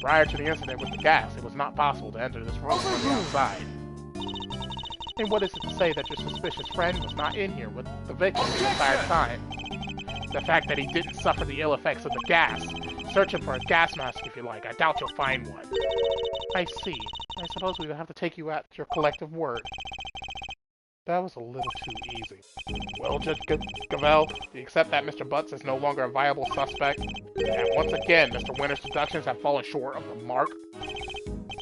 Prior to the incident with the gas, it was not possible to enter this room from the outside. And what is it to say that your suspicious friend was not in here with the victim the entire time? The fact that he didn't suffer the ill effects of the gas. Search him for a gas mask if you like. I doubt you'll find one. I see. I suppose we will have to take you at your collective word. That was a little too easy. Well, Judge Gabelle, do you accept that Mr. Butts is no longer a viable suspect? And once again, Mr. Winter's deductions have fallen short of the mark?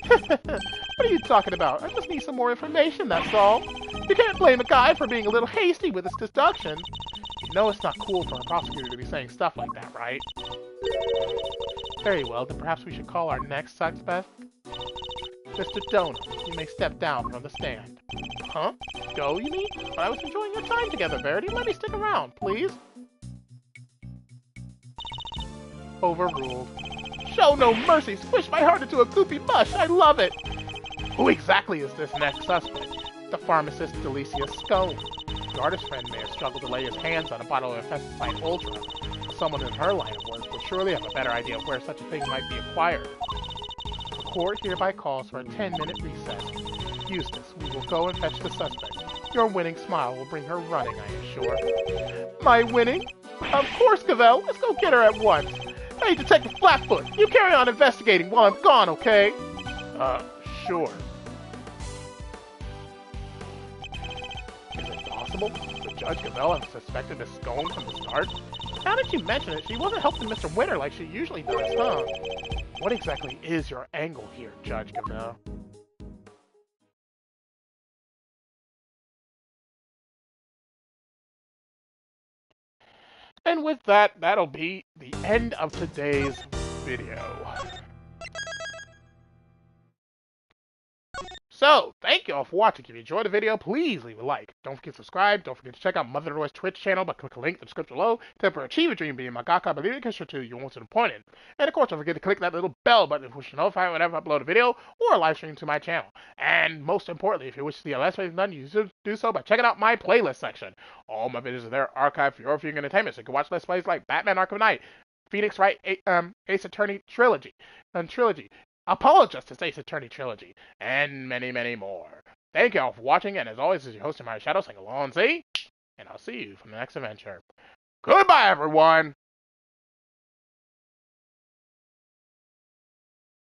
What are you talking about? I just need some more information, that's all. You can't blame a guy for being a little hasty with his deduction. You know it's not cool for a prosecutor to be saying stuff like that, right? Very well, then perhaps we should call our next suspect? Mr. Donut, you may step down from the stand. Huh? Go, you mean? But I was enjoying your time together, Verity. Let me stick around, please. Overruled. Show no mercy! Squish my heart into a goopy mush! I love it! Who exactly is this next suspect? The pharmacist Delicia Scone. The artist friend may have struggled to lay his hands on a bottle of Pesticide Ultra. Someone in her line of work would surely have a better idea of where such a thing might be acquired. The court hereby calls for a 10-minute recess. Eustace, we will go and fetch the suspect. Your winning smile will bring her running, I am sure. My winning? Of course, Cavell. Let's go get her at once. Hey, Detective Flatfoot, you carry on investigating while I'm gone, okay? Sure. Is it possible? The Judge Gabelle has suspected Miss Scone from the start? Now that you mention it, she wasn't helping Mr. Winter like she usually does, huh? What exactly is your angle here, Judge Gabelle? And with that, that'll be the end of today's video. So, thank you all for watching. If you enjoyed the video, please leave a like. Don't forget to subscribe. Don't forget to check out Mother-Noroi's Twitch channel by clicking the link in the description below to achieve a dream being Magaka, I believe in to you want to the point in. And of course, don't forget to click that little bell button if you wish to notify whenever I upload a video or a live stream to my channel. And most importantly, if you wish to see a Let's Play done, you should do so by checking out my playlist section. All my videos are there archived for your viewing entertainment, so you can watch Let's Plays like Batman Arkham Knight, Phoenix Wright Ace Attorney Trilogy, Apollo Justice Ace Attorney Trilogy, and many, many more. Thank you all for watching, and as always, this is your host, TheAmariaShadow, saying along, see, and I'll see you for the next adventure. Goodbye, everyone!